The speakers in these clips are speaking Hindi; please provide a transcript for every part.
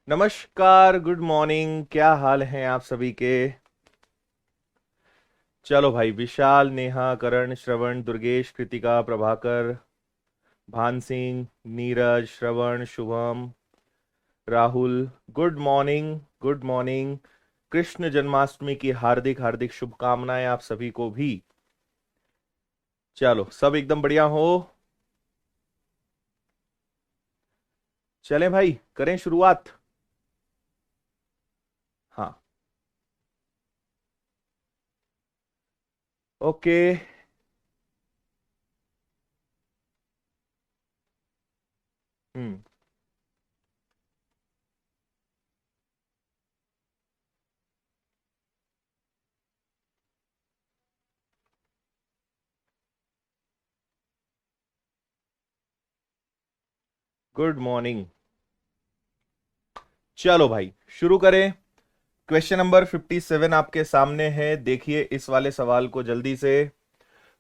नमस्कार, गुड मॉर्निंग। क्या हाल हैं आप सभी के। चलो भाई, विशाल, नेहा, करण, श्रवण, Durgesh, Kritika, Prabhakar, Bhan Singh, Neeraj, Shravan, Shubham, Rahul, good morning. Good morning. Krishna Janmashtami की हार्दिक हार्दिक शुभकामनाएं आप सभी को भी। चलो, सब एकदम बढ़िया हो। चलें भाई, करें शुरुआत। हाँ। ओके। हम्म। Good morning. चलो भाई, शुरू करें। क्वेश्चन नंबर 57 आपके सामने है। देखिए इस वाले सवाल को जल्दी से।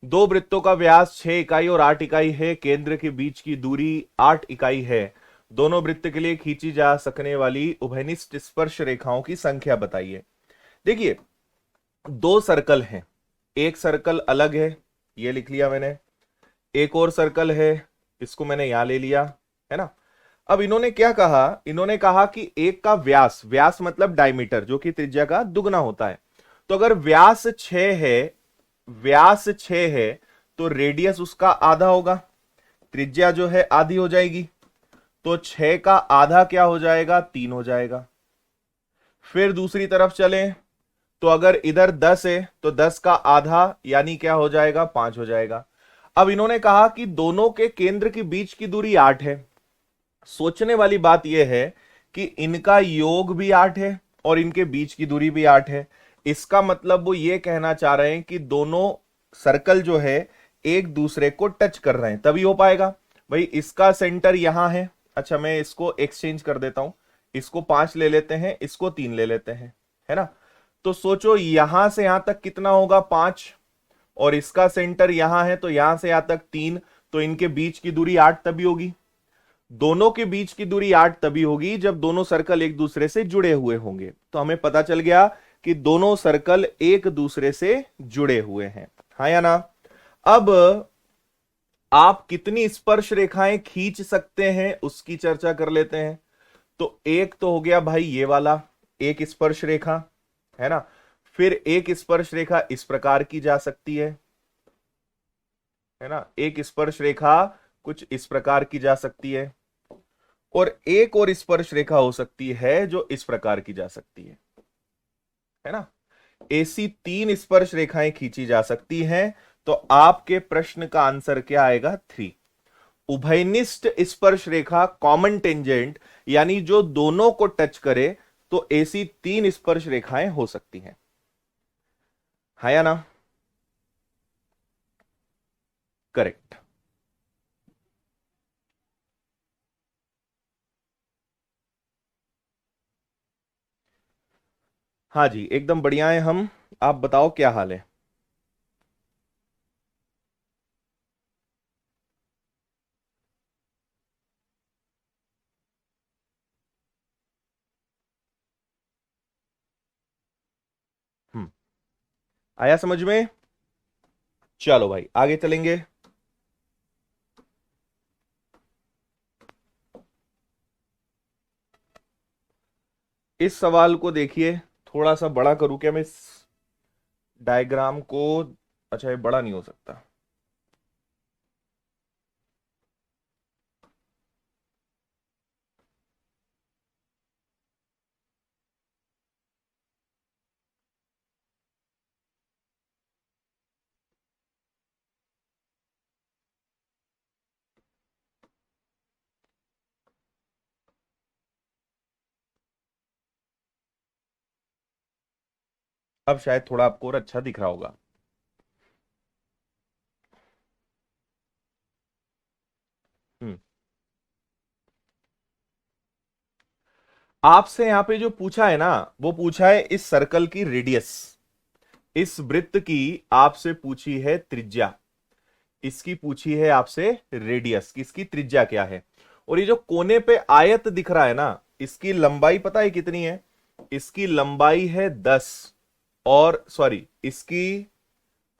दो वृत्तों का व्यास 6 इकाई और 8 इकाई है। केंद्र के बीच की दूरी 8 इकाई है। दोनों वृत्त के लिए खींची जा सकने वाली उभयनिष्ठ स्पर्श रेखाओं की संख्या बताइए। देखिए, दो सर्कल हैं। एक सर्कल अलग है, ये लिख लिया मैंने। एक और सर्कल है, इसको मैंने यहां ले लिया, है ना। अब इन्होंने क्या कहा, इन्होंने कहा कि एक का व्यास, व्यास मतलब डायमीटर, जो कि त्रिज्या का दुगना होता है। तो अगर व्यास 6 है, व्यास 6 है, तो रेडियस उसका आधा होगा। त्रिज्या जो है आधी हो जाएगी। तो 6 का आधा क्या हो जाएगा, 3 हो जाएगा। फिर दूसरी तरफ चलें, तो अगर इधर 10 है तो 10 का आधा यानी क्या हो जाएगा, 5 हो जाएगा। अब इन्होंने कहा कि दोनों के केंद्र के बीच की दूरी 8 है। सोचने वाली बात यह है कि इनका योग भी 8 है और इनके बीच की दूरी भी 8 है। इसका मतलब वो ये कहना चाह रहे हैं कि दोनों सर्कल जो है एक दूसरे को टच कर रहे हैं, तभी हो पाएगा। भाई इसका सेंटर यहां है। अच्छा, मैं इसको एक्सचेंज कर देता हूं। इसको 5 ले लेते हैं, इसको 3 ले लेते हैं, है ना। तो सोचो यहां से यहां तक कितना होगा, 5। और इसका सेंटर यहां है तो यहां से यहां तक 3। तो इनके बीच की दूरी 8 तभी होगी। दोनों के बीच की दूरी 8 तभी होगी जब दोनों सर्कल एक दूसरे से जुड़े हुए होंगे। तो हमें पता चल गया कि दोनों सर्कल एक दूसरे से जुड़े हुए हैं, हाँ या ना। अब आप कितनी स्पर्श रेखाएं खींच सकते हैं उसकी चर्चा कर लेते हैं। तो एक तो हो गया भाई ये वाला, एक स्पर्श रेखा, है ना। फिर एक स्पर्श रेखा इस प्रकार की जा सकती है ना। एक स्पर्श रेखा कुछ इस प्रकार की जा सकती है। और एक और स्पर्श रेखा हो सकती है जो इस प्रकार की जा सकती है ना। ऐसी 3 स्पर्श रेखाएं खींची जा सकती हैं। तो आपके प्रश्न का आंसर क्या आएगा, 3। उभयनिष्ठ स्पर्श रेखा, कॉमन टेंजेंट, यानी जो दोनों को टच करे, तो ऐसी 3 स्पर्श रेखाएं हो सकती हैं, है या ना। करेक्ट। हाँ जी, एकदम बढ़िया है हम। आप बताओ क्या हाल है। हम्म। आया समझ में। चलो भाई, आगे चलेंगे। इस सवाल को देखिए, थोड़ा सा बड़ा करूं क्या मैं इस डायग्राम को। अच्छा, ये बड़ा नहीं हो सकता। अब शायद थोड़ा आपको और अच्छा दिख रहा होगा। हम्म। आपसे यहां पे जो पूछा है ना, वो पूछा है इस सर्कल की रेडियस। इस वृत्त की आपसे पूछी है त्रिज्या। इसकी पूछी है आपसे रेडियस, किसकी त्रिज्या क्या है। और ये जो कोने पे आयत दिख रहा है ना, इसकी लंबाई पता है कितनी है? इसकी लंबाई है 10, और सॉरी इसकी,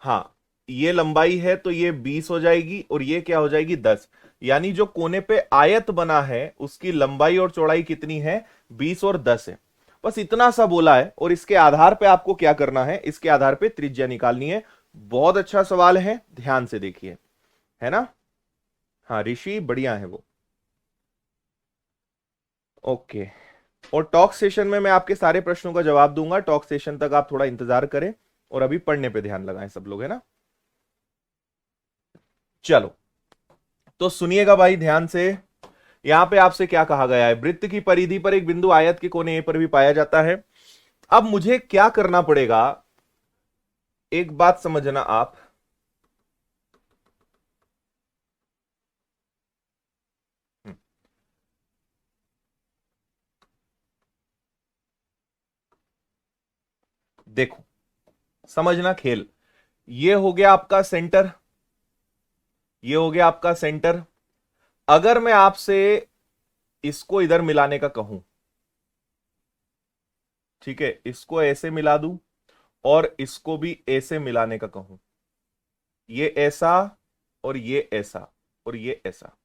हाँ ये लंबाई है तो ये 20 हो जाएगी और ये क्या हो जाएगी 10। यानी जो कोने पे आयत बना है उसकी लंबाई और चौड़ाई कितनी है? 20 और 10 है। बस इतना सा बोला है और इसके आधार पे आपको क्या करना है? इसके आधार पे त्रिज्या निकालनी है। बहुत अच्छा सवाल है, ध्यान से देखिए, है ना? हाँ ऋषि बढ़िया है वो। ओके, और टॉक सेशन में मैं आपके सारे प्रश्नों का जवाब दूंगा। टॉक सेशन तक आप थोड़ा इंतजार करें और अभी पढ़ने पे ध्यान लगाएं सब लोग, है ना? चलो तो सुनिएगा भाई ध्यान से। यहां पे आपसे क्या कहा गया है? वृत्त की परिधि पर एक बिंदु आयत के कोने ए पर भी पाया जाता है। अब मुझे क्या करना पड़ेगा? एक बात समझना आप, देखो समझना खेल। ये हो गया आपका सेंटर, ये हो गया आपका सेंटर। अगर मैं आपसे इसको इधर मिलाने का कहूं, ठीक है, इसको ऐसे मिला दूं और इसको भी ऐसे मिलाने का कहूं, ये ऐसा और ये ऐसा और ये ऐसा,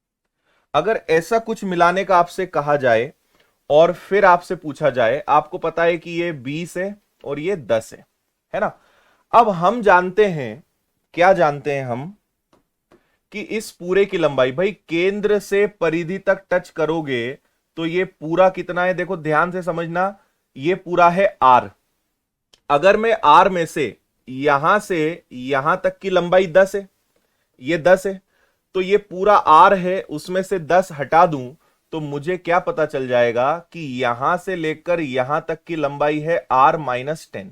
अगर ऐसा कुछ मिलाने का आपसे कहा जाए और फिर आपसे पूछा जाए, आपको पता है कि ये 20 है और ये 10 है ना? अब हम जानते हैं, क्या जानते हैं हम, कि इस पूरे की लंबाई, भाई केंद्र से परिधि तक टच करोगे तो ये पूरा कितना है? देखो ध्यान से समझना, ये पूरा है आर। अगर मैं आर में से यहां तक की लंबाई 10 है, ये 10 है, तो ये पूरा आर है, उसमें से 10 हटा दूं तो मुझे क्या पता चल जाएगा कि यहां से लेकर यहां तक की लंबाई है R-10।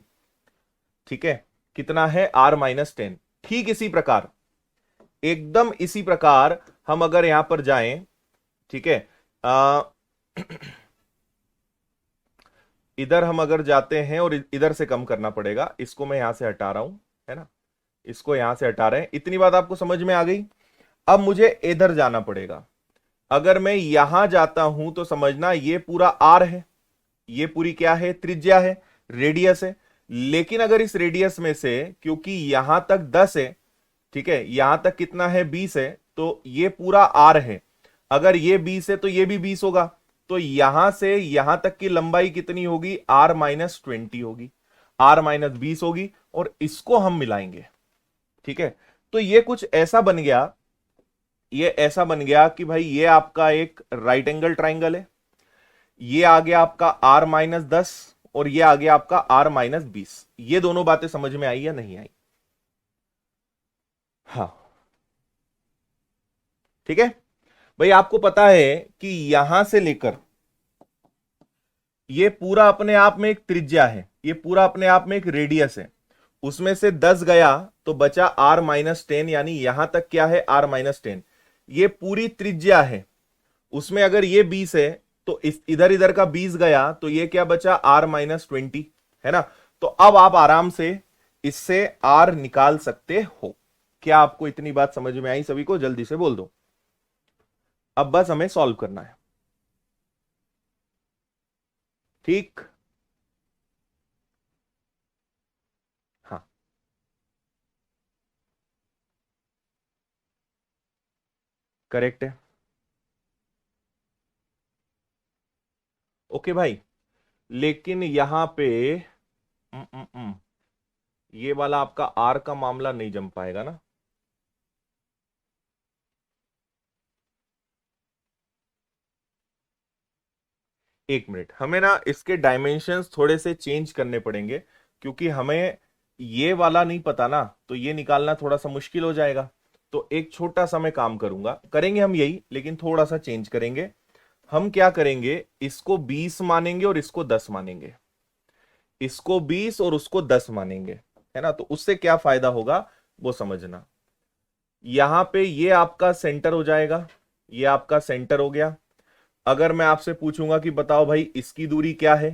ठीक है, कितना है? R-10। ठीक इसी प्रकार, एकदम इसी प्रकार हम अगर यहां पर जाएं, ठीक है, इधर हम अगर जाते हैं और इधर से कम करना पड़ेगा, इसको मैं यहां से हटा रहा हूं, है ना, इसको यहां से हटा रहे हैं। इतनी बात आपको समझ में आ गई? अब मुझे इधर जाना पड़ेगा। अगर मैं यहां जाता हूं तो समझना ये पूरा आर है, ये पूरी क्या है? त्रिज्या है, रेडियस है। लेकिन अगर इस रेडियस में से, क्योंकि यहां तक 10 है, ठीक है, यहां तक कितना है? 20 है, तो ये पूरा आर है। अगर ये 20 है तो ये भी 20 होगा, तो यहां से यहां तक की लंबाई कितनी होगी? R-20 होगी, R-20 होगी, और इसको हम मिलाएंगे। ठीक है, तो ये कुछ ऐसा बन गया, ये ऐसा बन गया कि भाई ये आपका एक राइट एंगल ट्राइंगल है, ये आ गया आपका R-10 और ये आ गया आपका R-20। ये दोनों बातें समझ में आई या नहीं आई? हाँ ठीक है भाई, आपको पता है कि यहां से लेकर ये पूरा अपने आप में एक त्रिज्या है, ये पूरा अपने आप में एक रेडियस है, उसमें से 10 गया तो बचा R-10, यानी यहां तक क्या है? R-10। ये पूरी त्रिज्या है, उसमें अगर ये 20 है तो इस इधर इधर का 20 गया तो ये क्या बचा? R-20, है ना? तो अब आप आराम से इससे R निकाल सकते हो। क्या आपको इतनी बात समझ में आई? सभी को जल्दी से बोल दो। अब बस हमें सॉल्व करना है, ठीक? हाँ करेक्ट है। ओके भाई, लेकिन यहां पे उम, उम, उम, ये वाला आपका आर का मामला नहीं जम पाएगा ना? एक मिनट, हमें ना इसके डायमेंशंस थोड़े से चेंज करने पड़ेंगे, क्योंकि हमें ये वाला नहीं पता ना, तो ये निकालना थोड़ा सा मुश्किल हो जाएगा। तो एक छोटा सा मैं काम करूंगा, करेंगे हम यही, लेकिन थोड़ा सा चेंज करेंगे। हम क्या करेंगे? इसको 20 मानेंगे और इसको 10 मानेंगे, इसको 20 और उसको 10 मानेंगे, है ना? तो उससे क्या फायदा होगा वो समझना। यहां पे ये आपका सेंटर हो जाएगा, ये आपका सेंटर हो गया। अगर मैं आपसे पूछूंगा कि बताओ भाई इसकी दूरी क्या है,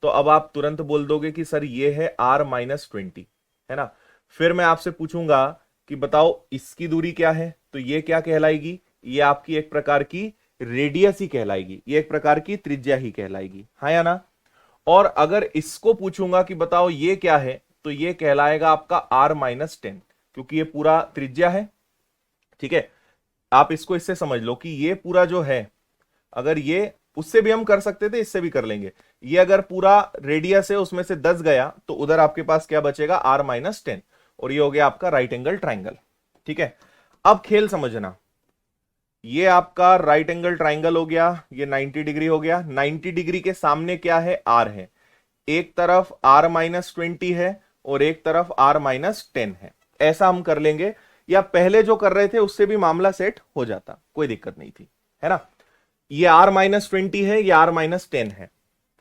तो अब आप तुरंत बोल दोगे कि सर ये है R-20, है ना? फिर मैं आपसे पूछूंगा कि बताओ इसकी दूरी क्या है, तो ये क्या कहलाएगी? ये आपकी एक प्रकार की रेडियस ही कहलाएगी, ये एक प्रकार की त्रिज्या ही कहलाएगी, हाँ या ना। और अगर इसको पूछूंगा कि बताओ ये क्या है, तो ये कहलाएगा आपका R-10, क्योंकि ये पूरा त्रिज्या है। ठीक है, आप इसको इससे समझ लो कि ये पूरा जो है, अगर ये, उससे भी हम कर सकते थे, इससे भी कर लेंगे, ये अगर पूरा रेडियस है उसमें से 10 गया तो उधर आपके पास क्या बचेगा, R-10, और ये हो गया आपका राइट एंगल ट्राइंगल। ठीक है, अब खेल समझना, ये आपका राइट एंगल ट्राइंगल हो गया, ये 90 डिग्री हो गया, 90 डिग्री के सामने क्या है, R है, एक तरफ R-20 है और एक तरफ R-10 है। ऐसा हम कर लेंगे, या पहले जो कर रहे थे उससे भी मामला सेट हो जाता, कोई दिक्कत नहीं थी, है ना। ये R-20 है, ये R-10 है,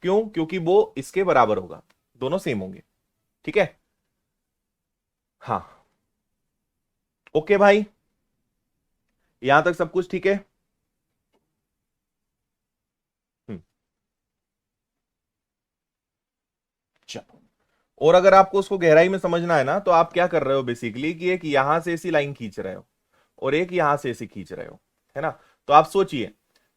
क्यों, क्योंकि वो इसके बराबर होगा, दोनों सेम होंगे। ठीक है, हाँ, ओके भाई, यहां तक सब कुछ ठीक है। हम्म, चलो, और अगर आपको उसको गहराई में समझना है ना, तो आप क्या कर रहे हो बेसिकली, कि एक यहां से ऐसी लाइन खींच रहे हो और एक यहां से ऐसी खींच रहे हो, है ना। तो आप सोचिए,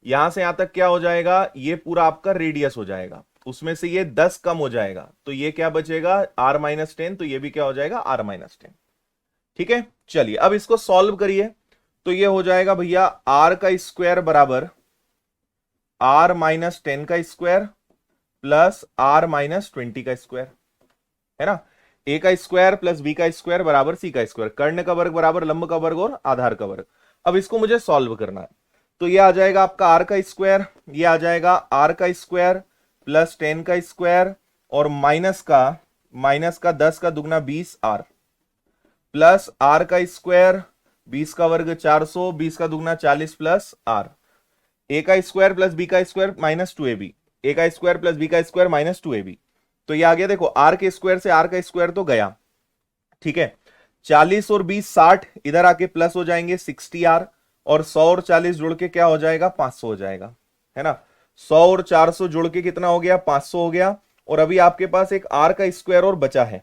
यहां से यहां तक क्या हो जाएगा, ये पूरा आपका रेडियस हो जाएगा, उसमें से ये 10 कम हो जाएगा, तो ये क्या बचेगा, R-10, तो ये भी क्या हो जाएगा, R-10। ठीक है, चलिए अब इसको सॉल्व करिए, तो ये हो जाएगा भैया R का स्क्वायर बराबर R-10 का स्क्वायर प्लस R-20 का स्क्वायर, है ना। ए का स्क्वायर प्लस बी का स्क्वायर बराबर सी का स्क्वायर, कर्ण का वर्ग बराबर लंब का वर्ग और आधार का वर्ग। अब इसको मुझे सॉल्व करना है, तो ये आ जाएगा आपका आर का स्क्वायर, ये आ जाएगा आर का स्क्वायर प्लस 10 का स्क्वायर और माइनस का 10 का दुगना 20 आर प्लस आर का स्क्वायर 20 का वर्ग 400, 20 का दुगना 40 प्लस आर, ए का स्क्वायर प्लस बी का स्क्वायर -2ab, ए का स्क्वायर प्लस बी का स्क्वायर -2ab। तो ये आ गया, देखो आर के स्क्वायर से आर का स्क्वायर तो गया, ठीक है, 40 और 20 60, इधर आके प्लस हो जाएंगे 60R, और 100 और 40 जुड़ के क्या हो जाएगा, 500 हो जाएगा, है ना। 100 और 400 जुड़ के कितना हो गया, 500 हो गया। और अभी आपके पास एक आर का स्क्वायर और बचा है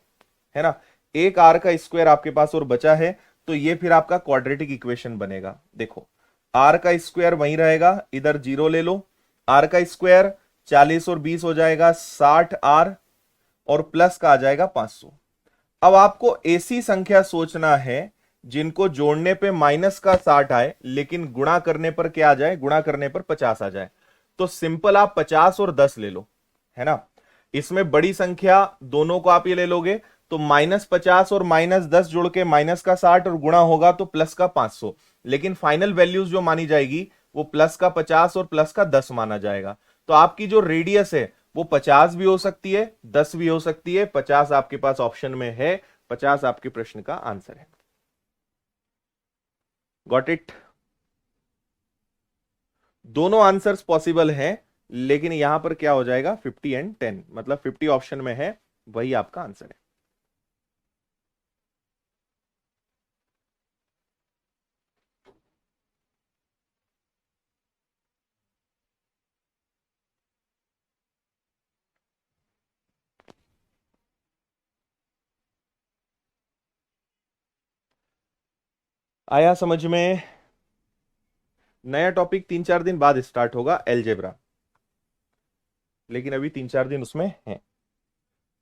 ना, एक आर का स्क्वायर आपके पास और बचा है, तो ये फिर आपका क्वाड्रेटिक इक्वेशन बनेगा। देखो आर का स्क्वायर वहीं रहेगा, इधर 0 ले लो, आर का स्क्वायर 40 और 20 हो जाएगा 60R, और प्लस का आ जाएगा 500। अब आपको ऐसी संख्या सोचना है जिनको जोड़ने पे माइनस का 60 आए, लेकिन गुणा करने पर क्या आ जाए, गुणा करने पर 50 आ जाए। तो सिंपल आप 50 और 10 ले लो, है ना। इसमें बड़ी संख्या दोनों को आप ये ले लोगे, तो -50 और -10 जोड़ के माइनस का 60 और गुणा होगा तो प्लस का 500, लेकिन फाइनल वैल्यूज जो मानी जाएगी वो प्लस का 50 और प्लस का 10 माना जाएगा। तो आपकी जो रेडियस है वो 50 भी हो सकती है, 10 भी हो सकती है, 50 आपके पास ऑप्शन में है, 50 आपके प्रश्न का आंसर है। गॉट इट, दोनों आंसर्स पॉसिबल हैं, लेकिन यहां पर क्या हो जाएगा 50 एंड 10, मतलब 50 ऑप्शन में है, वही आपका आंसर है। आया समझ में। नया टॉपिक 3-4 दिन बाद स्टार्ट होगा, एलजेब्रा, लेकिन अभी 3-4 दिन उसमें है।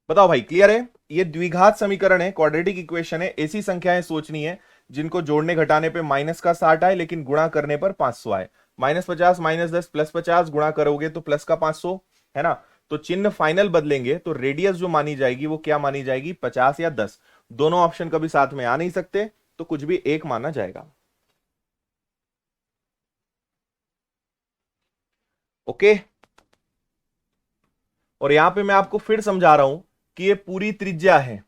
बताओ भाई, क्लियर है। ये द्विघात समीकरण है, क्वाड्रेटिक इक्वेशन है, ऐसी संख्याएं सोचनी है जिनको जोड़ने घटाने पे माइनस का 60 आए, लेकिन गुणा करने पर 500 आए। -50 -10 +50 गुणा करोगे तो प्लस का 500, है ना। तो चिन्ह फाइनल बदलेंगे तो रेडियस जो मानी जाएगी वो क्या मानी जाएगी, 50 या 10, दोनों ऑप्शन कभी साथ में आ नहीं सकते, तो कुछ भी एक माना जाएगा। ओके, और यहां पे मैं आपको फिर समझा रहा हूं कि ये पूरी त्रिज्या है,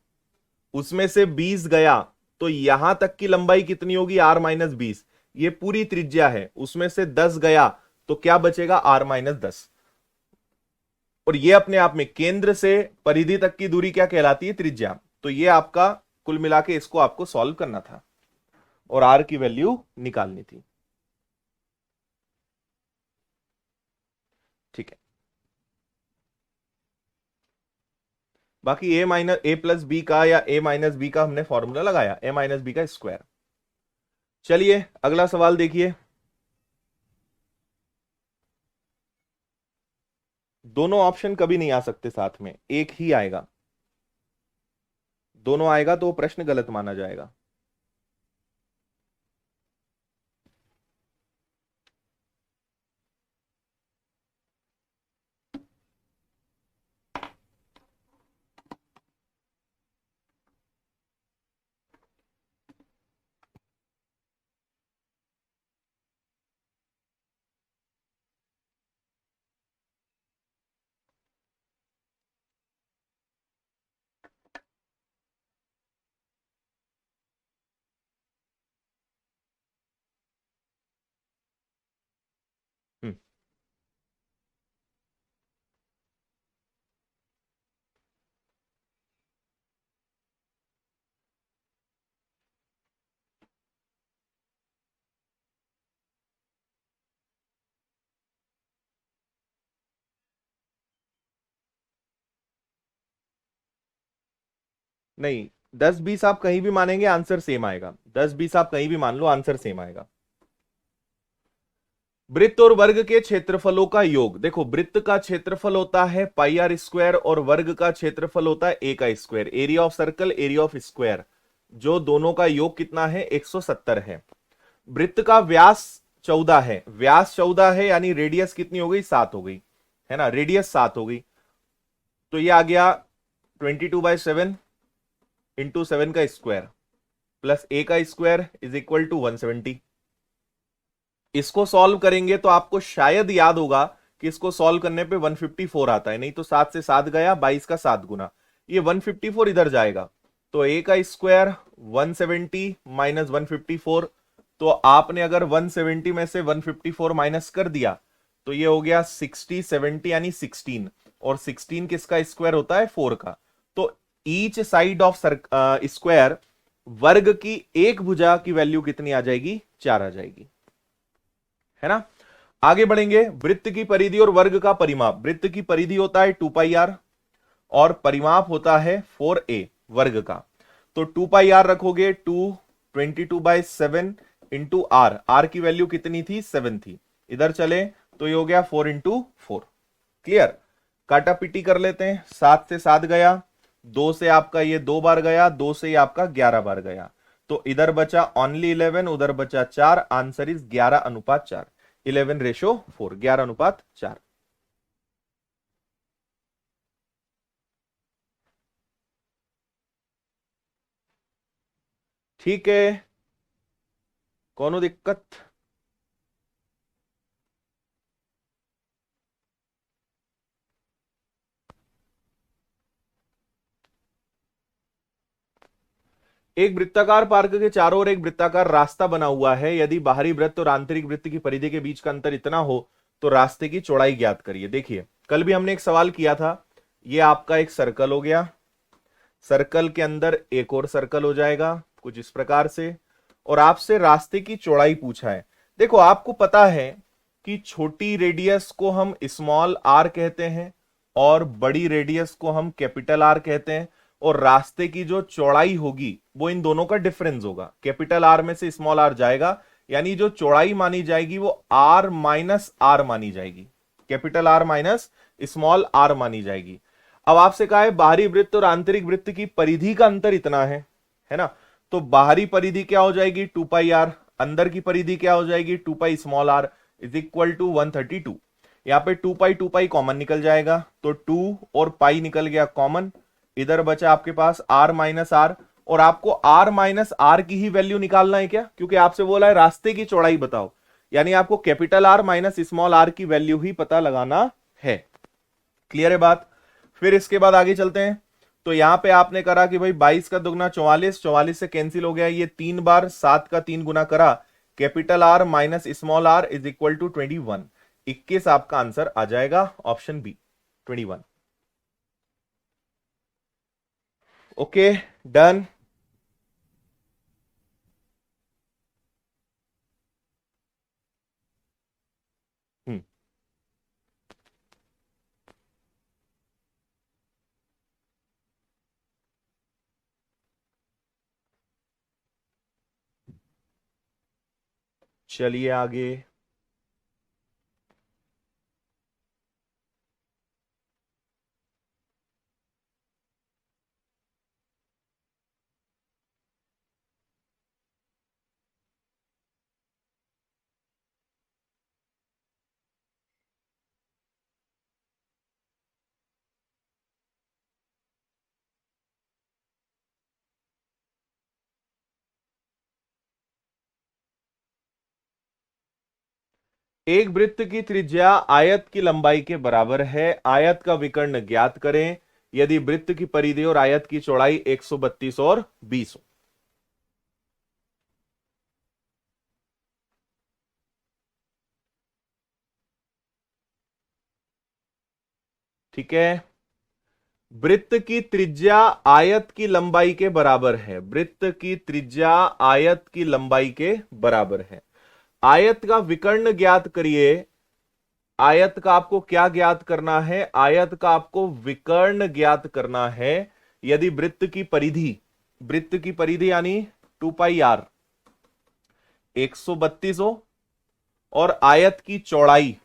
उसमें से 20 गया तो यहां तक की लंबाई कितनी होगी, R-20। ये पूरी त्रिज्या है, उसमें से 10 गया तो क्या बचेगा, R-10। और ये अपने आप में केंद्र से परिधि तक की दूरी क्या कहलाती है, त्रिज्या। तो ये आपका कुल मिला के इसको आपको सॉल्व करना था और R की वैल्यू निकालनी थी। ठीक है, बाकी a+b का या a-b का हमने फॉर्मूला लगाया, a-b का स्क्वायर। चलिए अगला सवाल देखिए। दोनों ऑप्शन कभी नहीं आ सकते साथ में, एक ही आएगा। दोनों आएगा तो प्रश्न गलत माना जाएगा। हम्म। नहीं, 10 20 आप कहीं भी मानेंगे आंसर सेम आएगा। 10 20 आप कहीं भी मान लो आंसर सेम आएगा। वृत्त और वर्ग के क्षेत्रफलों का योग। देखो, वृत्त का क्षेत्रफल होता है पाई आर स्क्वायर और वर्ग का क्षेत्रफल होता है ए का square. Area of circle, area of square, जो दोनों का योग कितना है, 170 है। वृत्त का व्यास 14 है, व्यास 14 है, यानी रेडियस कितनी हो गई, 7 हो गई, है ना, रेडियस 7 हो गई। तो ये आ गया 22/7 इंटू 7 का स्क्वायर प्लस ए का स्क्वायर इज इक्वल टू 170। इसको सॉल्व करेंगे तो आपको शायद याद होगा कि इसको सॉल्व करने पे 154 आता है, नहीं तो 7 से 7 गया, 22 का 7 गुना, ये 154 इधर जाएगा। तो ए का स्क्वायर 170 माइनस 154, तो आपने अगर 170 में से 154 माइनस कर दिया तो ये हो गया 60 70 यानी 16, और 16 किसका स्क्वायर होता है, 4 का। तो ईच साइड ऑफ स्क्वायर, वर्ग की एक भुजा की वैल्यू कितनी आ जाएगी, 4 आ जाएगी, है ना। आगे बढ़ेंगे, वृत्त की परिधि और वर्ग का परिमाप। वृत्त की परिधि होता है 2πr और परिमाप होता है 4a वर्ग का। तो 2πr रखोगे, 22/7 इंटू आर, आर की वैल्यू कितनी थी, 7 थी, इधर चले तो ये हो गया 4 इंटू 4। क्लियर, काटा पीटी कर लेते हैं। 7 से 7 गया, 2 से आपका ये 2 बार गया, 2 से ये आपका 11 बार गया, तो इधर बचा ओनली 11, उधर बचा 4, आंसर इज 11:4। 11:4, 11:4। ठीक है, कोनो दिक्कत। एक वृत्ताकार पार्क के चारों ओर एक वृत्ताकार रास्ता बना हुआ है। यदि बाहरी वृत्त और आंतरिक वृत्त की परिधि के बीच का अंतर इतना हो तो रास्ते की चौड़ाई ज्ञात करिए। देखिए, कल भी हमने एक सवाल किया था, ये आपका एक सर्कल हो गया, सर्कल के अंदर एक और सर्कल हो जाएगा कुछ इस प्रकार से, और आपसे रास्ते की चौड़ाई पूछा है। देखो, आपको पता है कि छोटी रेडियस को हम स्मॉल आर कहते हैं और बड़ी रेडियस को हम कैपिटल आर कहते हैं, और रास्ते की जो चौड़ाई होगी वो इन दोनों का डिफरेंस होगा। कैपिटल आर में से स्मॉल आर जाएगा, यानी जो चौड़ाई मानी जाएगी वो आर माइनस आर मानी जाएगी, capital R minus small R मानी जाएगी। अब आपसे कहा है बाहरी वृत्त और आंतरिक वृत्त की परिधि का अंतर इतना है ना। तो बाहरी परिधि क्या हो जाएगी, 2πr, अंदर की परिधि क्या हो जाएगी, 2π small r is equal to 132। यहां पे 2π कॉमन निकल जाएगा, तो 2 और पाई निकल गया कॉमन, इधर बचा आपके पास r माइनस आर, और आपको r माइनस आर की ही वैल्यू निकालना है क्या, क्योंकि आपसे बोला है रास्ते की चौड़ाई बताओ, यानी आपको capital R minus small R की वैल्यू ही पता लगाना है। क्लियर है बात। फिर इसके बाद आगे चलते हैं। तो यहां पे आपने करा कि भाई 22 का दुगना 44, 44 से कैंसिल हो गया, ये 3 बार 7 का 3 गुना करा, capital R minus small r is equal to 21। 21 आपका आंसर आ जाएगा, option B 21। Okay, done. Hmm, चलिए आगे। एक वृत्त की त्रिज्या आयत की लंबाई के बराबर है, आयत का विकर्ण ज्ञात करें यदि वृत्त की परिधि और आयत की चौड़ाई 132 और 20 हो। ठीक है, वृत्त की त्रिज्या आयत की लंबाई के बराबर है, वृत्त की त्रिज्या आयत की लंबाई के बराबर है। आयत का विकर्ण ज्ञात करिए। आयत का आपको क्या ज्ञात करना है? आयत का आपको विकर्ण ज्ञात करना है यदि वृत्त की परिधि, वृत्त की परिधि यानी 2πr 132 हो और आयत की चौड़ाई,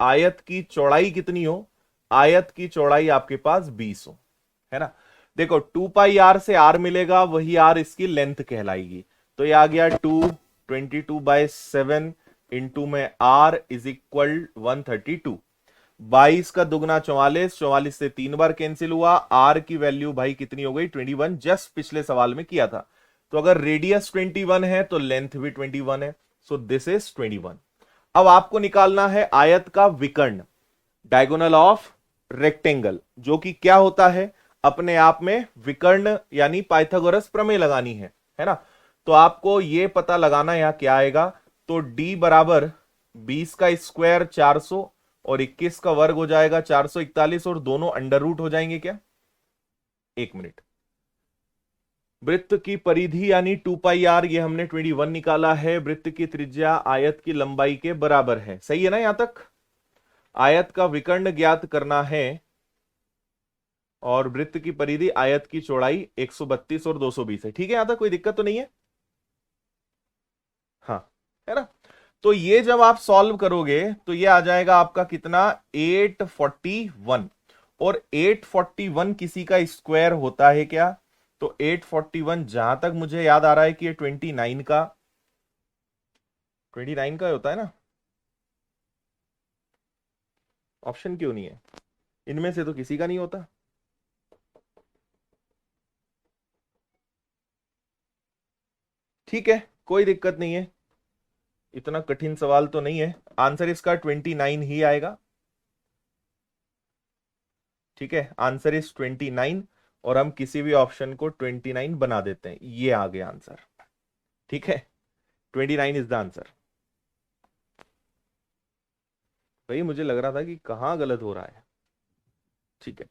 आयत की चौड़ाई कितनी हो? आयत की चौड़ाई आपके पास 20 हो, है ना। देखो 2πr से r मिलेगा, वही r इसकी लेंथ कहलाएगी। तो ये आ गया 222/7 इंटू में r इज इक्वल 132। 22 का दुगना 44, 44 से 3 बार कैंसिल हुआ, r की वैल्यू भाई कितनी हो गई? 21। जस्ट पिछले सवाल में किया था। तो अगर रेडियस 21 है तो लेंथ भी 21 है, सो दिस इज 21। अब आपको निकालना है आयत का विकर्ण, डायगोनल ऑफ रेक्टेंगल, जो कि क्या होता है? अपने आप में विकर्ण यानी पाइथागोरस प्रमेय लगानी है ना। तो आपको यह पता लगाना यहां क्या आएगा। तो d बराबर 20 का स्क्वायर 400 और 21 का वर्ग हो जाएगा 441 और दोनों अंडर रूट हो जाएंगे क्या? एक मिनट, वृत्त की परिधि यानी 2πr, ये हमने 21 निकाला है। वृत्त की त्रिज्या आयत की लंबाई के बराबर है, सही है ना यहां तक? आयत का विकर्ण ज्ञात करना है और वृत्त की परिधि आयत की चौड़ाई 132 और 220 है। ठीक है, यहां तक कोई दिक्कत तो नहीं है? हाँ, है ना। तो ये जब आप सॉल्व करोगे तो ये आ जाएगा आपका कितना? 841। और 841 किसी का स्क्वायर होता है क्या? तो 841 जहां तक मुझे याद आ रहा है कि ये 29 का होता है ना। ऑप्शन क्यों नहीं है? इनमें से तो किसी का नहीं होता। ठीक है, कोई दिक्कत नहीं है, इतना कठिन सवाल तो नहीं है। आंसर इसका 29 ही आएगा। ठीक है, आंसर इज 29 और हम किसी भी ऑप्शन को 29 बना देते हैं। ये आ गया आंसर। ठीक है, 29 इज द आंसर। भाई मुझे लग रहा था कि कहां गलत हो रहा है। ठीक है,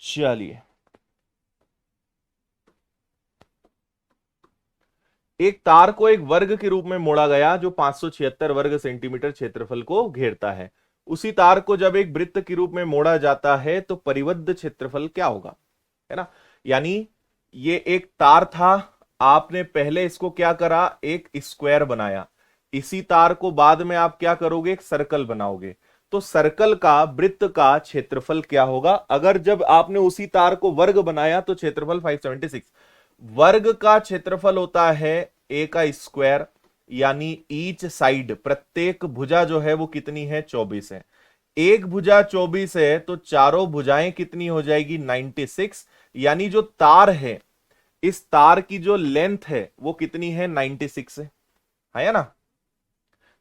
चलिए। एक तार को एक वर्ग के रूप में मोड़ा गया जो 576 वर्ग सेंटीमीटर क्षेत्रफल को घेरता है। उसी तार को जब एक वृत्त के रूप में मोड़ा जाता है तो परिबद्ध क्षेत्रफल क्या होगा? है ना। यानी ये एक तार था, आपने पहले इसको क्या करा? एक स्क्वायर बनाया। इसी तार को बाद में आप क्या करोगे? एक सर्कल बनाओगे। तो सर्कल का, वृत्त का क्षेत्रफल क्या होगा? अगर जब आपने उसी तार को वर्ग बनाया तो क्षेत्रफल 576। वर्ग का क्षेत्रफल होता है ए का स्क्वायर, यानी ईच साइड, प्रत्येक भुजा जो है वो कितनी है? 24 है। एक भुजा 24 है तो चारों भुजाएं कितनी हो जाएगी? 96। यानी जो तार है, इस तार की जो लेंथ है वो कितनी है? 96 है ना।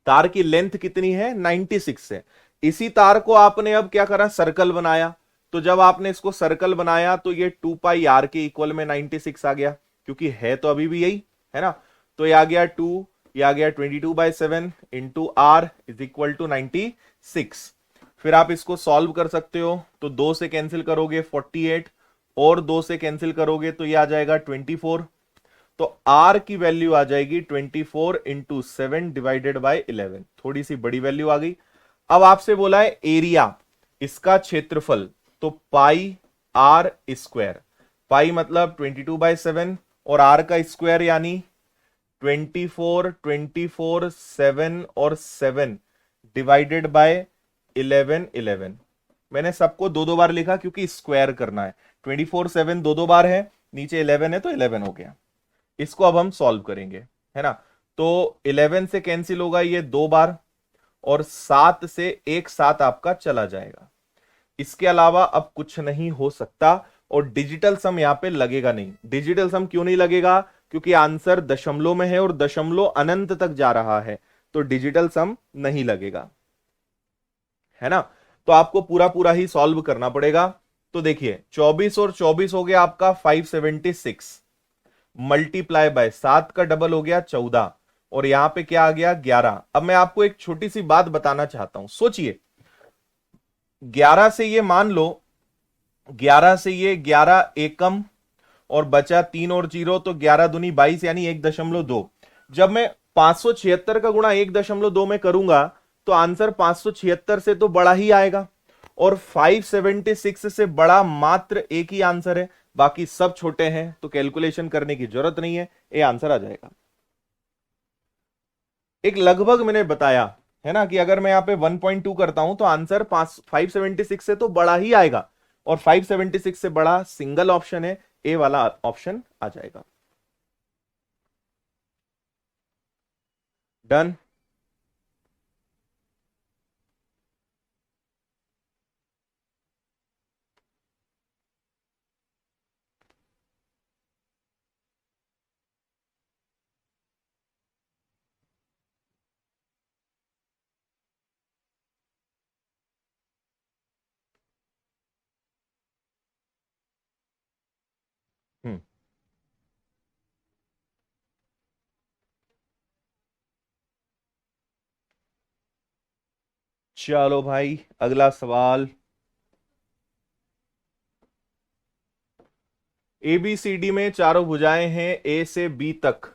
तार की लेंथ कितनी है? 96 है। इसी तार को आपने अब क्या करा? सर्कल बनाया। तो जब आपने इसको सर्कल बनाया तो ये 2πr के इक्वल में 96 आ गया, क्योंकि है तो अभी भी यही, है ना। तो ये आ गया 2, ये आ गया 22/7 into r is equal to 96। फिर आप इसको सॉल्व कर सकते हो। तो 2 से कैंसिल करोगे 48 और 2 से कैंसिल करोगे तो ये आ जाएगा 24। तो r की वैल्यू आ जाएगी 24 इंटू 7 डिवाइडेड बाई 11। थोड़ी सी बड़ी वैल्यू आ गई। अब आपसे बोला है एरिया, इसका क्षेत्रफल, तो पाई आर स्क्वायर। पाई मतलब 22/7 और r का स्क्वायर यानी 24, 24, 7 और 7 डिवाइडेड बाय 11, 11। मैंने सबको दो दो बार लिखा क्योंकि स्क्वायर करना है। 24, 7 दो दो बार है, नीचे 11 है तो 11 हो गया। इसको अब हम सॉल्व करेंगे, है ना। तो 11 से कैंसिल होगा ये 2 बार और 7 से एक साथ आपका चला जाएगा। इसके अलावा अब कुछ नहीं हो सकता और डिजिटल सम यहां पे लगेगा नहीं। डिजिटल सम क्यों नहीं लगेगा? क्योंकि आंसर दशमलव में है और दशमलव अनंत तक जा रहा है, तो डिजिटल सम नहीं लगेगा, है ना। तो आपको पूरा पूरा ही सॉल्व करना पड़ेगा। तो देखिए 24 और 24 हो गया आपका 576, मल्टीप्लाई बाय 7 का डबल हो गया 14, और यहां पे क्या आ गया 11। अब मैं आपको एक छोटी सी बात बताना चाहता हूं, सोचिए 11 से ये मान लो 11 से ये 11 एकम और बचा 3 और 0, तो 11 दूनी 22 यानी 1.2। जब मैं 576 का गुणा 1.2 में करूंगा तो आंसर 576 से तो बड़ा ही आएगा, और 576 से बड़ा मात्र एक ही आंसर है, बाकी सब छोटे हैं, तो कैलकुलेशन करने की जरूरत नहीं है, ये आंसर आ जाएगा। एक लगभग मैंने बताया है ना कि अगर मैं यहां पे 1.2 करता हूं तो आंसर 576 से तो बड़ा ही आएगा, और 576 से बड़ा सिंगल ऑप्शन है, ए वाला ऑप्शन आ जाएगा। डन। हम्म। चलो भाई अगला सवाल। ए बी सी डी में चारों भुजाएं हैं ए से बी तक।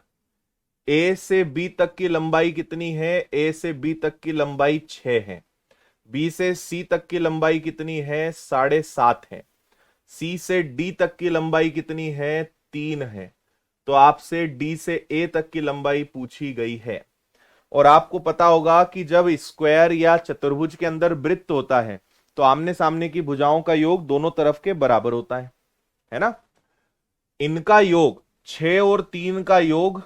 ए से बी तक की लंबाई कितनी है? ए से बी तक की लंबाई 6 है। बी से सी तक की लंबाई कितनी है? 7.5 है। सी से डी तक की लंबाई कितनी है? 3 है। तो आपसे डी से ए तक की लंबाई पूछी गई है, और आपको पता होगा कि जब स्क्वायर या चतुर्भुज के अंदर वृत्त होता है तो आमने सामने की भुजाओं का योग दोनों तरफ के बराबर होता है ना। इनका योग 6 और 3 का योग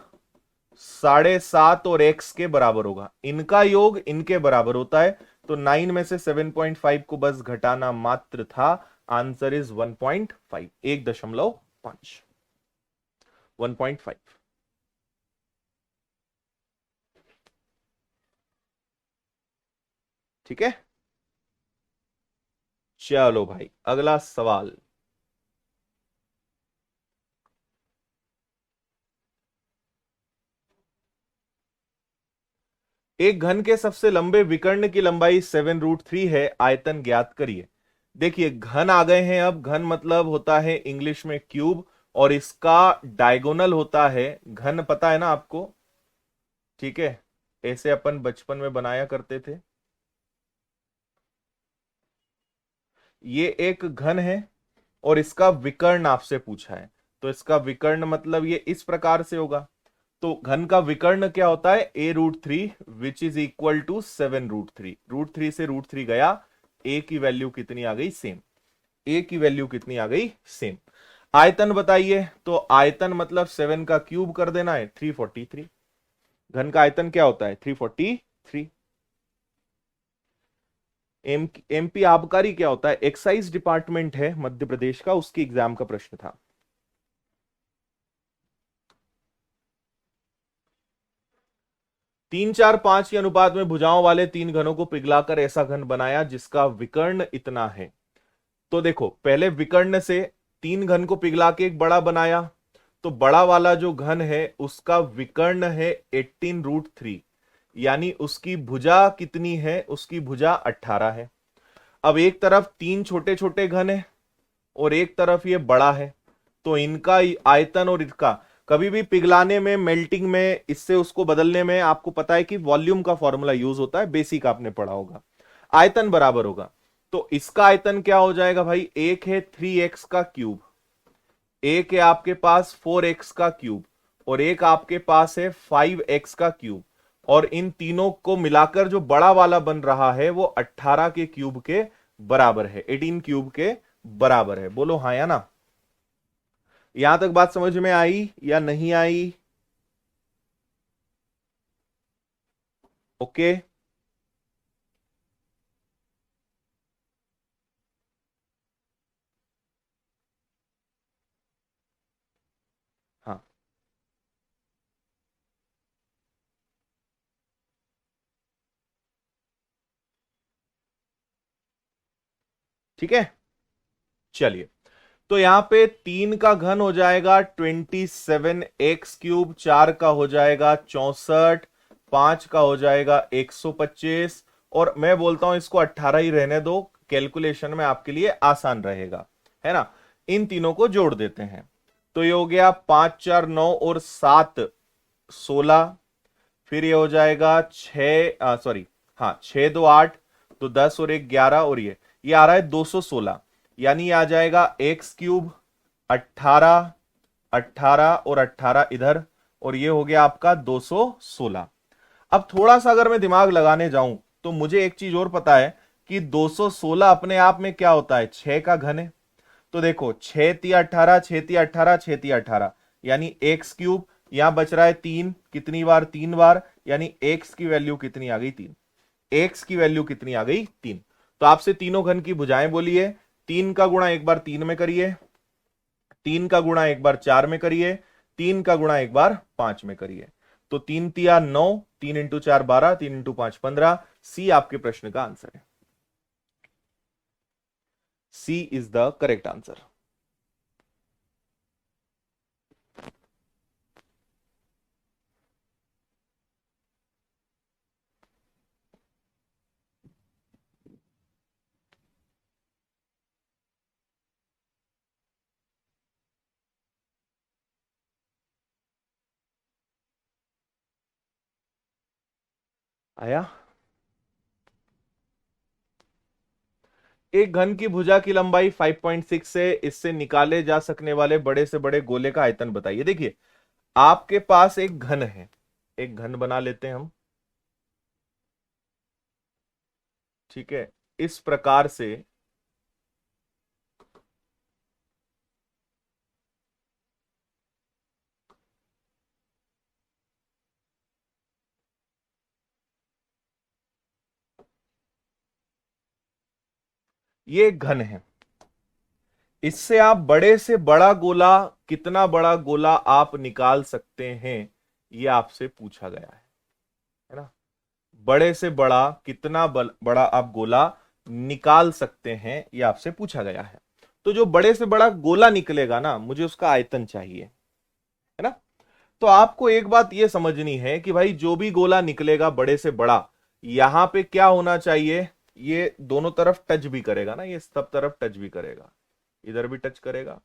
7.5 और x के बराबर होगा, इनका योग इनके बराबर होता है, तो 9 में से 7.5 को बस घटाना मात्र था। Answer is 1.5, 1.5, 1.5। ठीक है। चलो भाई अगला सवाल। एक घन के सबसे लंबे विकर्ण की लंबाई 7√3 है, आयतन ज्ञात करिए। देखिए घन आ गए हैं, अब घन मतलब होता है इंग्लिश में क्यूब, और इसका डायगोनल होता है घन, पता है ना आपको। ठीक है, ऐसे अपन बचपन में बनाया करते थे। ये एक घन है और इसका विकर्ण आपसे पूछा है, तो इसका विकर्ण मतलब ये इस प्रकार से होगा। तो घन का विकर्ण क्या होता है? a√3 which is equal to 7√3। √3 से √3 गया, a की वैल्यू कितनी आ गई? सेम। a की वैल्यू कितनी आ गई? सेम। आयतन बताइए, तो आयतन मतलब 7 का क्यूब कर देना है, 343। घन का आयतन क्या होता है? 343। एमपी आबकारी क्या होता है? एक्साइज डिपार्टमेंट है मध्य प्रदेश का, उसकी एग्जाम का प्रश्न था। 3, 4, 5 के अनुपात में भुजाओं वाले 3 घनों को पिघलाकर ऐसा घन बनाया जिसका विकर्ण इतना है। तो देखो पहले विकर्ण से 3 घन को पिघला के एक बड़ा बनाया, तो बड़ा वाला जो घन है उसका विकर्ण है 18√3, यानी उसकी भुजा कितनी है? उसकी भुजा 18 है। अब एक तरफ 3 छोटे छोटे घन है और एक तरफ ये बड़ा है, तो इनका आयतन और इसका कभी भी पिघलाने में, मेल्टिंग में, इससे उसको बदलने में आपको पता है कि वॉल्यूम का फॉर्मूला यूज होता है, बेसिक आपने पढ़ा होगा। आयतन बराबर होगा, तो इसका आयतन क्या हो जाएगा भाई? एक है 3x का क्यूब, एक है आपके पास 4x का क्यूब, और एक आपके पास है 5x का क्यूब, और इन तीनों को मिलाकर जो बड़ा वाला बन रहा है वो 18 के क्यूब के बराबर है, 18 क्यूब के बराबर है। बोलो हाँ या ना। यहां तक बात समझ में आई या नहीं आई? ओके। ठीक है, चलिए, तो यहां पे 3 का घन हो जाएगा 27x3, 4 का हो जाएगा 64, 5 का हो जाएगा 125, और मैं बोलता हूं इसको 18 ही रहने दो, कैलकुलेशन में आपके लिए आसान रहेगा, है ना। इन तीनों को जोड़ देते हैं, तो ये हो गया 5 4 9 और 7 16, फिर ये हो जाएगा 6 सॉरी, हाँ 6 2 8, तो 10 और 1 11, और ये आ रहा है 216, यानी आ जाएगा x3 18, 18 और 18 इधर, और ये हो गया आपका 216। अब थोड़ा सा अगर मैं दिमाग लगाने जाऊं तो मुझे एक चीज और पता है कि 216 अपने आप में क्या होता है, 6 का घन है। तो देखो 6 तिया 18, 6 तिया 18, 6 तिया 18, यानी x3, यहां बच रहा है 3, कितनी बार, 3 बार, यानी x की वैल्यू कितनी आ गई, 3। x की वैल्यू कितनी आ गई, 3। तो आपसे तीनों घन की भुजाएं बोलिए, 3 का गुणा एक बार 3 में करिए, 3 का गुणा एक बार 4 में करिए, 3 का गुणा एक बार 5 में करिए। तो 3 तिया 9, 3 इंटू 4 12, 3 इंटू 5 15। सी आपके प्रश्न का आंसर है, सी इज द करेक्ट आंसर। आया, एक घन की भुजा की लंबाई 5.6 से इससे निकाले जा सकने वाले बड़े से बड़े गोले का आयतन बताइए। देखिए, आपके पास एक घन है, एक घन बना लेते हैं हम, ठीक है, इस प्रकार से ये एक घन है, इससे आप बड़े से बड़ा गोला, कितना बड़ा गोला आप निकाल सकते हैं, ये आपसे पूछा गया है ना। बड़े से बड़ा कितना बड़ा आप गोला निकाल सकते हैं, ये आपसे पूछा गया है। तो जो बड़े से बड़ा गोला निकलेगा ना, मुझे उसका आयतन चाहिए, है ना। तो आपको एक बात यह समझनी है कि भाई जो भी गोला निकलेगा बड़े से बड़ा, यहां पे क्या होना चाहिए, ये दोनों तरफ टच भी करेगा ना, ये सब तरफ टच भी करेगा, इधर भी टच करेगा,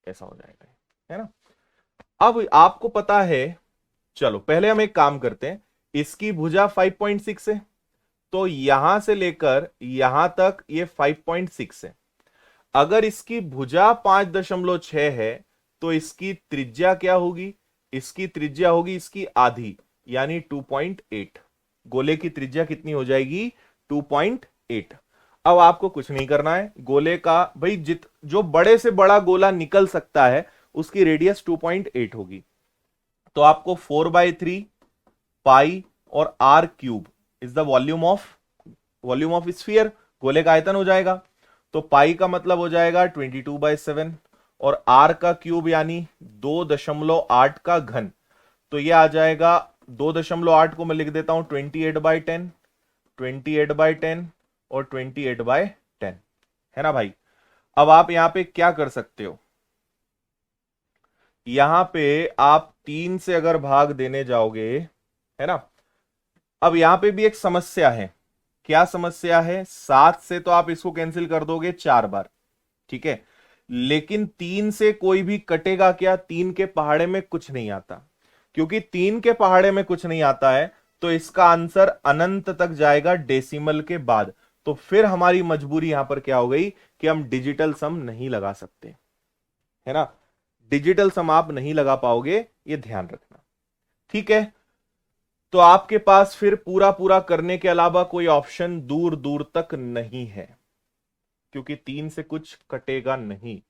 ऐसा हो जाएगा, है ना। अब आपको पता है, चलो पहले हम एक काम करते हैं, इसकी भुजा 5.6 है, तो यहां से लेकर यहां तक ये 5.6 है। अगर इसकी भुजा 5.6 है, तो इसकी त्रिज्या क्या होगी, इसकी त्रिज्या होगी इसकी आधी, यानी 2.8। गोले की त्रिज्या कितनी हो जाएगी, 2.8। अब आपको कुछ नहीं करना है, गोले का भाई जो बड़े से बड़ा गोला निकल सकता है उसकी रेडियस 2.8 होगी। तो आपको 4/3 पाई और R cube is the volume of sphere, गोले का आयतन हो जाएगा। तो पाई का मतलब हो जाएगा 22/7, और आर का क्यूब यानी 2.8 का घन, तो ये आ जाएगा 2.8 को मैं लिख देता हूं 28/10, 28/10 और 28/10, है ना भाई। अब आप यहां पे क्या कर सकते हो, यहां पे आप 3 से अगर भाग देने जाओगे, है ना। अब यहां पे भी एक समस्या है, क्या समस्या है, 7 से तो आप इसको कैंसिल कर दोगे 4 बार, ठीक है, लेकिन 3 से कोई भी कटेगा क्या, 3 के पहाड़े में कुछ नहीं आता, क्योंकि 3 के पहाड़े में कुछ नहीं आता है, तो इसका आंसर अनंत तक जाएगा डेसिमल के बाद। तो फिर हमारी मजबूरी यहां पर क्या हो गई कि हम डिजिटल सम नहीं लगा सकते, है ना, डिजिटल सम आप नहीं लगा पाओगे, ये ध्यान रखना, ठीक है। तो आपके पास फिर पूरा पूरा करने के अलावा कोई ऑप्शन दूर दूर तक नहीं है, क्योंकि 3 से कुछ कटेगा नहीं,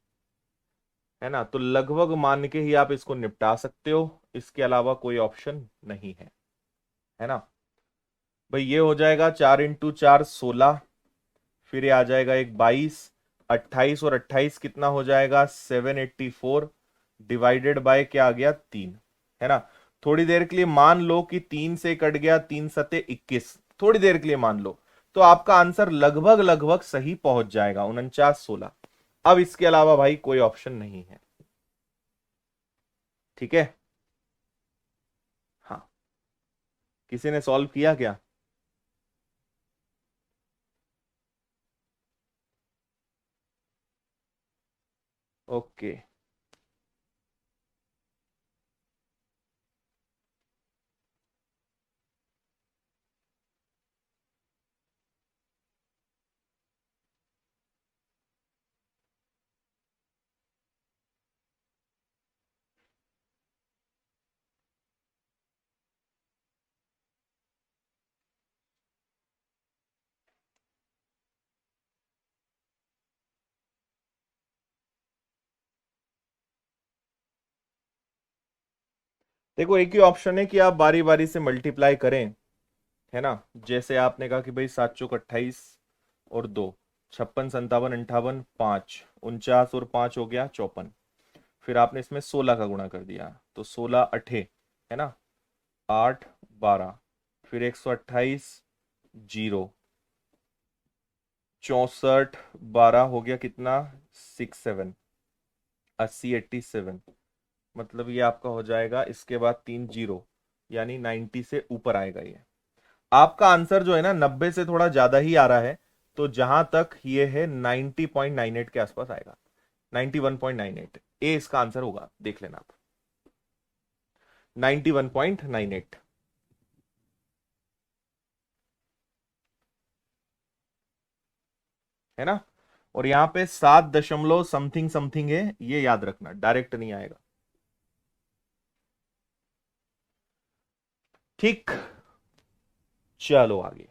है ना। तो लगभग मान के ही आप इसको निपटा सकते हो, इसके अलावा कोई ऑप्शन नहीं है ना। भाई ये हो जाएगा 4 इंटू 4 16, फिर ये आ जाएगा एक 22, 28 और 28 कितना हो जाएगा 784, डिवाइडेड बाय क्या आ गया 3, है ना। थोड़ी देर के लिए मान लो कि 3 से कट गया, 3 सते 21, थोड़ी देर के लिए मान लो, तो आपका आंसर लगभग लगभग सही पहुंच जाएगा, 4916। अब इसके अलावा भाई कोई ऑप्शन नहीं है। ठीक है, हाँ, किसी ने सॉल्व किया क्या? ओके, देखो एक ही ऑप्शन है कि आप बारी बारी से मल्टीप्लाई करें, है ना। जैसे आपने कहा कि भाई 7 चौक 28 और 2, 56 57 58 5, 49 और 5 हो गया 54। फिर आपने इसमें 16 का गुणा कर दिया, तो 16 8, है ना, 8 12, फिर 128 जीरो, 64 12 हो गया कितना, 67, 80 87, मतलब ये आपका हो जाएगा, इसके बाद 3 जीरो, यानी 90 से ऊपर आएगा ये। आपका आंसर जो है ना 90 से थोड़ा ज्यादा ही आ रहा है, तो जहां तक ये है 90.98 के आसपास आएगा, 91.98 ए इसका आंसर होगा, देख लेना आप, 91.98, है ना। और यहां पे 7 दशमलव समथिंग समथिंग है, ये याद रखना, डायरेक्ट नहीं आएगा। ठीक, चलो आगे।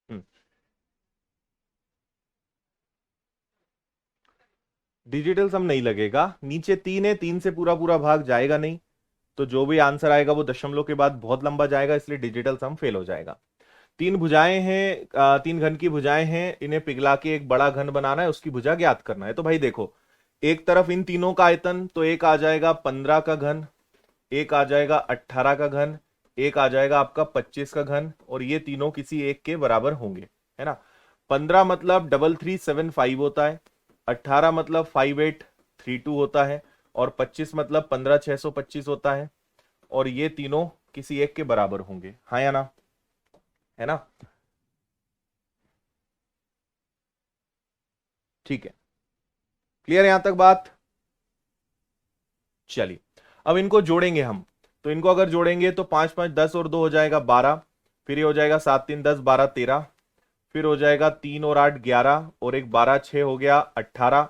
हम्म, डिजिटल सम नहीं लगेगा, नीचे 3 है, 3 से पूरा पूरा भाग जाएगा नहीं, तो जो भी आंसर आएगा वो दशमलव के बाद बहुत लंबा जाएगा, इसलिए डिजिटल सम फेल हो जाएगा। 3 भुजाएं हैं, 3 घन की भुजाएं हैं, इन्हें पिघला के एक बड़ा घन बनाना है, उसकी भुजा ज्ञात करना है। तो भाई देखो, एक तरफ इन तीनों का आयतन, तो एक आ जाएगा 15 का घन, एक आ जाएगा 18 का घन, एक आ जाएगा आपका 25 का घन, और ये तीनों किसी एक के बराबर होंगे, है ना। 15 मतलब 3375 होता है, 18 मतलब 5832 होता है, और 25 मतलब 15625 होता है, और ये तीनों किसी एक के बराबर होंगे, हाँ या ना, है ना। ठीक है, क्लियर है यहां तक बात? चलिए, अब इनको जोड़ेंगे हम। तो इनको अगर जोड़ेंगे तो 5 5 10 और 2 हो जाएगा 12, फिर ये हो जाएगा 7 3 10 12 13, फिर हो जाएगा 3 और 8 11, और एक 12 6 हो गया 18,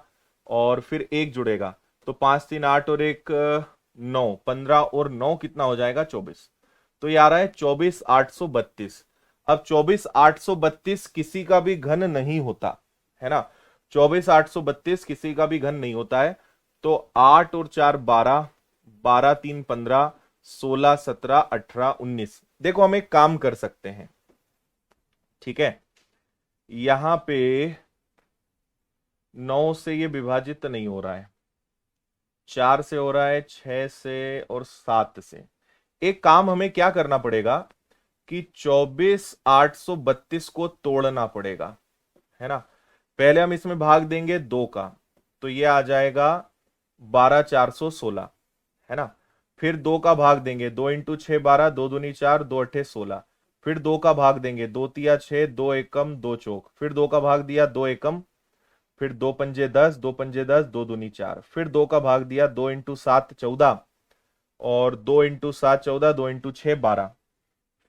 और फिर एक जुड़ेगा, तो 5 3 8 और एक 9, 15 और 9 कितना हो जाएगा 24। तो ये आ रहा है 24 832। अब 24 832 किसी का भी घन नहीं होता, है ना। 24 832 किसी का भी घन नहीं होता है। तो 8 और 4 12, 12 3 15, 16 17 18 19। देखो हम एक काम कर सकते हैं, ठीक है, यहां पे 9 से ये विभाजित नहीं हो रहा है, 4 से हो रहा है, 6 से और 7 से। एक काम हमें क्या करना पड़ेगा कि 24 832 को तोड़ना पड़ेगा, है ना। पहले हम इसमें भाग देंगे 2 का, तो ये आ जाएगा 12 416, है ना। फिर 2 का भाग देंगे, 2 इंटू 6 12, 2 दूनी 4, 2 अट्ठे 16, फिर 2 का भाग देंगे, 2 तिया 6, 2 एकम 2 चौक, फिर 2 का भाग दिया, 2 एकम, फिर 2 पंजे 10, 2 पंजे 10, 2 दूनी 4, फिर 2 का भाग दिया, 2 इंटू 7 14, और 2 इंटू 7 14, 2 इंटू 6 12।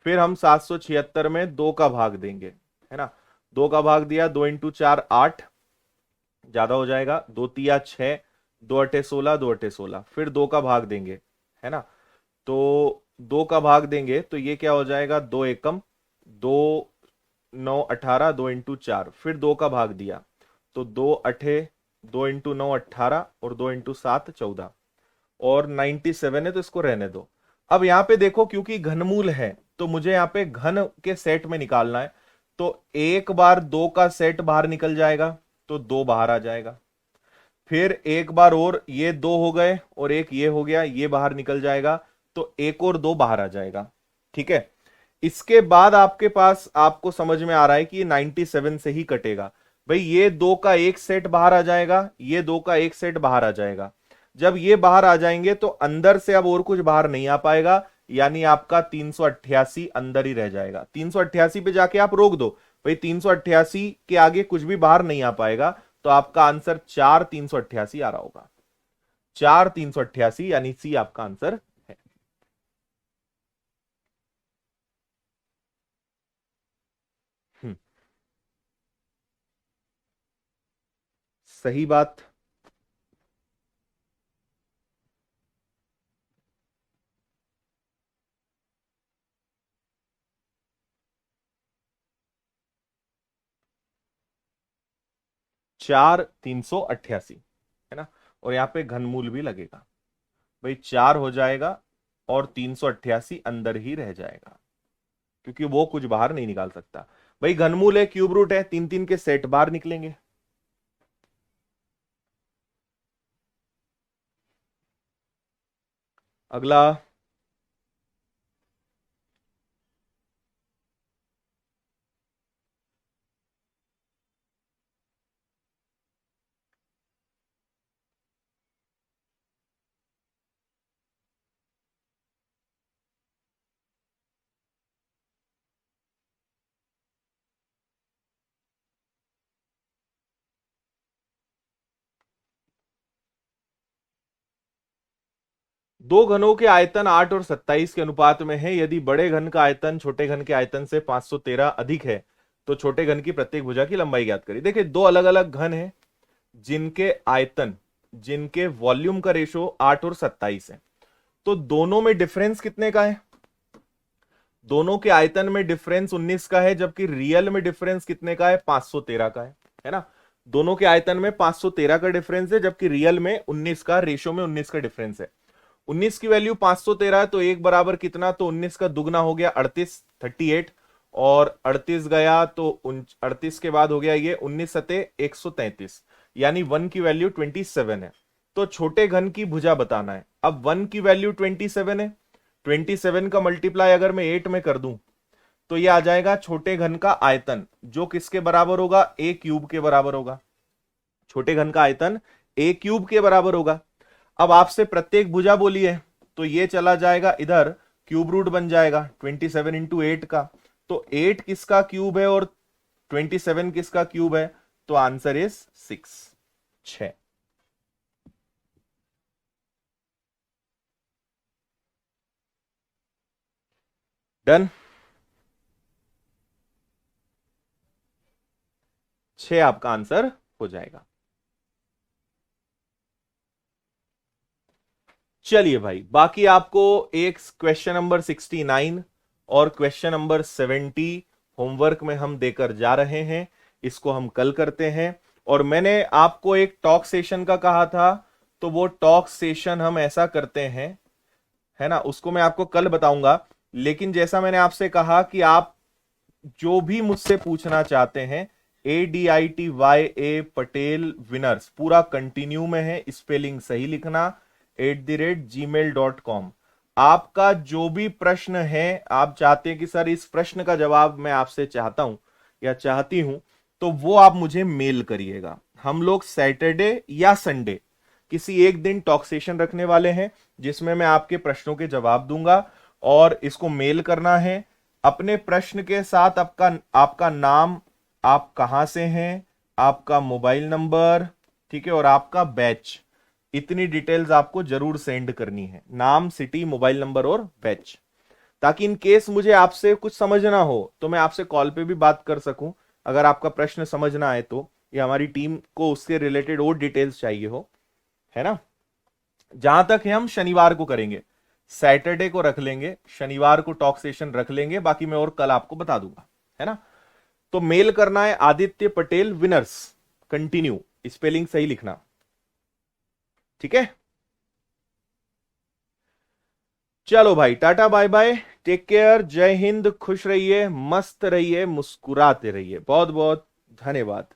फिर हम 776 में 2 का भाग देंगे, है ना। 2 का भाग दिया, 2 इंटू 4 8, ज्यादा हो जाएगा, 2 तिया 6, 2 अठे 16, 2 अठे 16, फिर 2 का भाग देंगे, है ना। तो 2 का भाग देंगे तो ये क्या हो जाएगा, 2 एकम, 2 9 18, 2 इंटू 4, फिर 2 का भाग दिया तो 2 अठे, 2 इंटू 9 18, और 2 इंटू 7 14, और 97 है तो इसको रहने दो। अब यहां पे देखो, क्योंकि घनमूल है तो मुझे यहां पे घन के सेट में निकालना है, तो एक बार 2 का सेट बाहर निकल जाएगा तो 2 बाहर आ जाएगा, फिर एक बार और ये 2 हो गए और एक ये हो गया, ये बाहर निकल जाएगा तो एक और 2 बाहर आ जाएगा, ठीक है। इसके बाद आपके पास, आपको समझ में आ रहा है कि ये 97 से ही कटेगा। भाई ये 2 का एक सेट बाहर आ जाएगा, ये 2 का एक सेट बाहर आ जाएगा। जब ये बाहर आ जाएंगे तो अंदर से अब और कुछ बाहर नहीं आ पाएगा, यानी आपका 388 अंदर ही रह जाएगा। 388 पे जाके आप रोक दो, भाई 388 के आगे कुछ भी बाहर नहीं आ पाएगा, तो आपका आंसर 4 388 आ रहा होगा। 4 388 यानी सी आपका आंसर है। हम्म, सही बात। 4 388, है ना। और यहां पे घनमूल भी लगेगा, भाई 4 हो जाएगा और 388 अंदर ही रह जाएगा, क्योंकि वो कुछ बाहर नहीं निकाल सकता। भाई घनमूल है, क्यूब रूट है, 3 3 के सेट बाहर निकलेंगे। अगला, दो घनों के आयतन 8 और 27 के अनुपात में है। यदि बड़े घन का आयतन छोटे घन के आयतन से 513 अधिक है तो छोटे घन की प्रत्येक भुजा की लंबाई ज्ञात करिए। देखिए, दो अलग अलग घन हैं जिनके आयतन, जिनके वॉल्यूम का रेशो 8 और 27 है, तो दोनों में डिफरेंस कितने का है? दोनों के आयतन में डिफरेंस 19 का है, जबकि रियल में डिफरेंस कितने का है? 513 का है ना। दोनों के आयतन में 513 का डिफरेंस है, जबकि रियल में 19 का, रेशो में 19 का डिफरेंस है। 19 की वैल्यू 513 है तो एक बराबर कितना, तो 19 का दुगना हो गया 38, 38, और 38 गया तो 38 के बाद हो गया ये 19 सते 133, यानी 1 की वैल्यू 27 है। तो छोटे घन की भुजा बताना है। अब 1 की वैल्यू 27 है, 27 का मल्टीप्लाई अगर मैं 8 में कर दूं तो ये आ जाएगा छोटे घन का आयतन, जो किसके बराबर होगा? ए क्यूब के बराबर होगा। छोटे घन का आयतन ए क्यूब के बराबर होगा। अब आपसे प्रत्येक भुजा बोली है तो ये चला जाएगा इधर, क्यूब रूट बन जाएगा 27 इंटू 8 का। तो 8 किसका क्यूब है और 27 किसका क्यूब है? तो आंसर इज 6, 6। डन, 6 आपका आंसर हो जाएगा। चलिए भाई, बाकी आपको एक क्वेश्चन नंबर 69 और क्वेश्चन नंबर 70 होमवर्क में हम देकर जा रहे हैं। इसको हम कल करते हैं। और मैंने आपको एक टॉक सेशन का कहा था, तो वो टॉक सेशन हम ऐसा करते हैं, है ना, उसको मैं आपको कल बताऊंगा। लेकिन जैसा मैंने आपसे कहा कि आप जो भी मुझसे पूछना चाहते हैं, ADITYA पटेल पूरा कंटिन्यू में है, स्पेलिंग सही लिखना, @gmail.com। आपका जो भी प्रश्न है, आप चाहते हैं कि सर इस प्रश्न का जवाब मैं आपसे चाहता हूं या चाहती हूं, तो वो आप मुझे मेल करिएगा। हम लोग सैटरडे या संडे किसी एक दिन टॉक सेशन रखने वाले हैं, जिसमें मैं आपके प्रश्नों के जवाब दूंगा, और इसको मेल करना है। अपने प्रश्न के साथ आपका नाम, आप कहां से हैं, आपका मोबाइल नंबर, ठीक है, और आपका बैच, इतनी डिटेल्स आपको जरूर सेंड करनी है। नाम, सिटी, मोबाइल नंबर और बैच, ताकि इन केस मुझे आपसे कुछ समझना हो तो मैं आपसे कॉल पे भी बात कर सकूं, अगर आपका प्रश्न समझना आए तो, या हमारी टीम को उससे रिलेटेड और डिटेल्स चाहिए हो, है ना। जहां तक है हम शनिवार को करेंगे, सैटरडे को रख लेंगे, शनिवार को टॉक सेशन रख लेंगे, बाकी मैं और कल आपको बता दूंगा, है ना। तो मेल करना है Aditya Patel winners, continue, spelling सही लिखना, ठीक है। चलो भाई, tata bye bye, take care, Jai Hind, खुश रहिए, मस्त रहिए, मुस्कुराते रहिए, बहुत बहुत धन्यवाद।